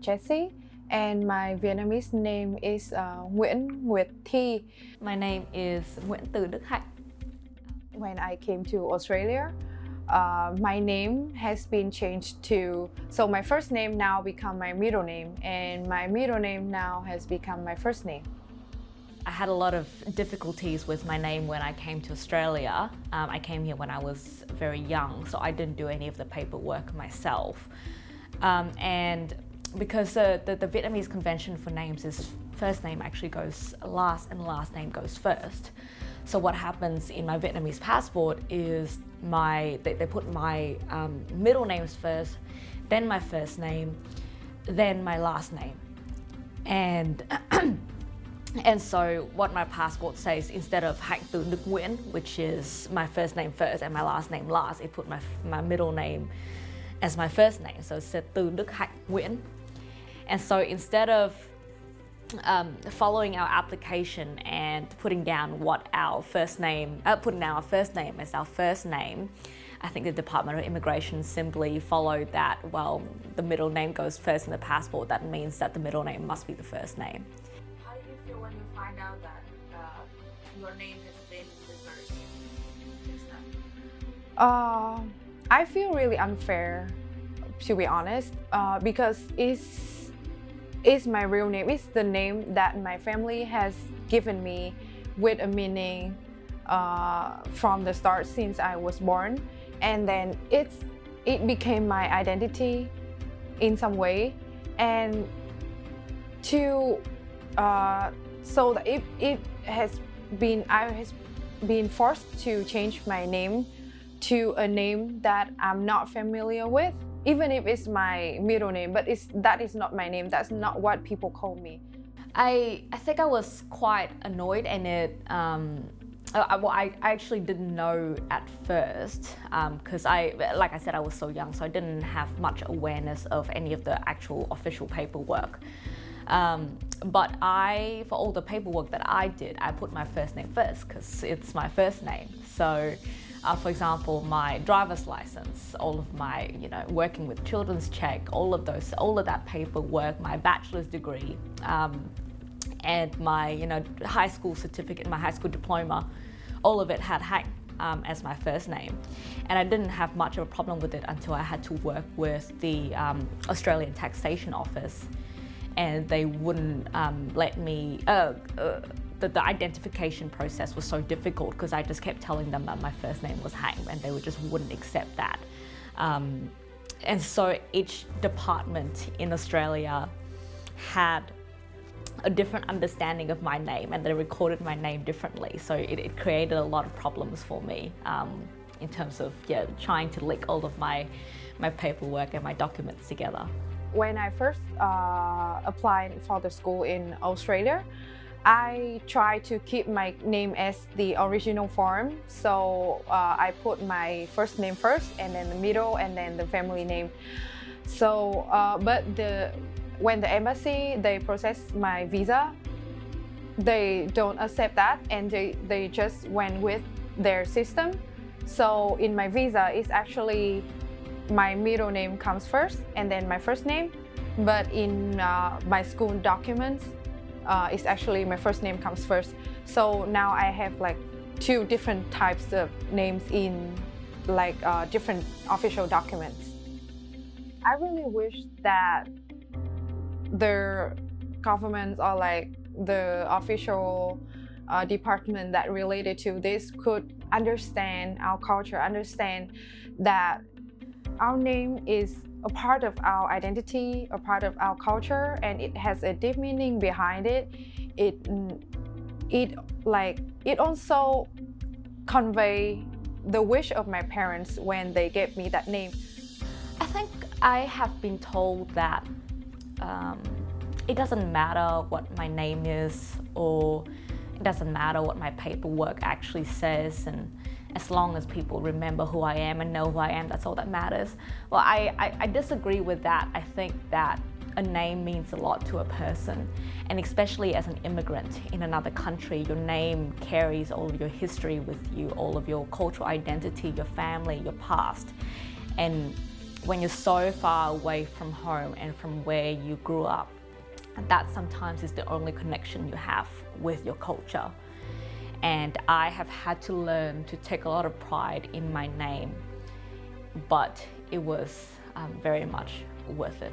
Jessie, and my Vietnamese name is Nguyen with Thi. My name is Nguyễn Từ Đức Hạnh. When I came to Australia, my name has been changed to, so my first name now become my middle name, and my middle name now has become my first name. I had a lot of difficulties with my name when I came to Australia. I came here when I was very young, so I didn't do any of the paperwork myself. And because the Vietnamese convention for names is first name actually goes last and last name goes first. So what happens in my Vietnamese passport is they put my middle names first, then my first name, then my last name. And so what my passport says, instead of Hạnh Từ Đức Nguyễn, which is my first name first and my last name last, it put my middle name as my first name. So it said Từ Đức Hạnh Nguyễn. And so instead of following our application and putting down our first name as our first name, I think the Department of Immigration simply followed that, well, the middle name goes first in the passport, that means that the middle name must be the first name. How do you feel when you find out that your name has been reversed this time? I feel really unfair, to be honest, because it's my real name. It's the name that my family has given me with a meaning from the start since I was born, and then it became my identity in some way, and so that I has been forced to change my name to a name that I'm not familiar with, even if it's my middle name, but that is not my name. That's not what people call me. I think I was quite annoyed, and I actually didn't know at first, because like I said, I was so young, so I didn't have much awareness of any of the actual official paperwork. But for all the paperwork that I did, I put my first name first because it's my first name. So, for example, my driver's license, all of my, working with children's check, all of that paperwork, my bachelor's degree, and my, high school certificate, my high school diploma, all of it had Hạnh as my first name. And I didn't have much of a problem with it until I had to work with the Australian Taxation Office, and they wouldn't let me, the identification process was so difficult because I just kept telling them that my first name was Hạnh, and they just wouldn't accept that. And so each department in Australia had a different understanding of my name, and they recorded my name differently. So it created a lot of problems for me in terms of trying to link all of my paperwork and my documents together. When I first applied for the school in Australia, I tried to keep my name as the original form. So I put my first name first, and then the middle, and then the family name. So, but when the embassy, they process my visa, they don't accept that, and they just went with their system. So in my visa, it's actually my middle name comes first and then my first name, but in my school documents, it's actually my first name comes first. So now I have like two different types of names in different official documents. I really wish that the government or the official department that related to this could understand our culture, understand that our name is a part of our identity, a part of our culture, and it has a deep meaning behind it. It also convey the wish of my parents when they gave me that name. I think I have been told that it doesn't matter what my name is, or it doesn't matter what my paperwork actually says, and as long as people remember who I am and know who I am, that's all that matters. Well, I disagree with that. I think that a name means a lot to a person, and especially as an immigrant in another country, your name carries all of your history with you, all of your cultural identity, your family, your past. And when you're so far away from home and from where you grew up, that sometimes is the only connection you have with your culture. And I have had to learn to take a lot of pride in my name, but it was very much worth it.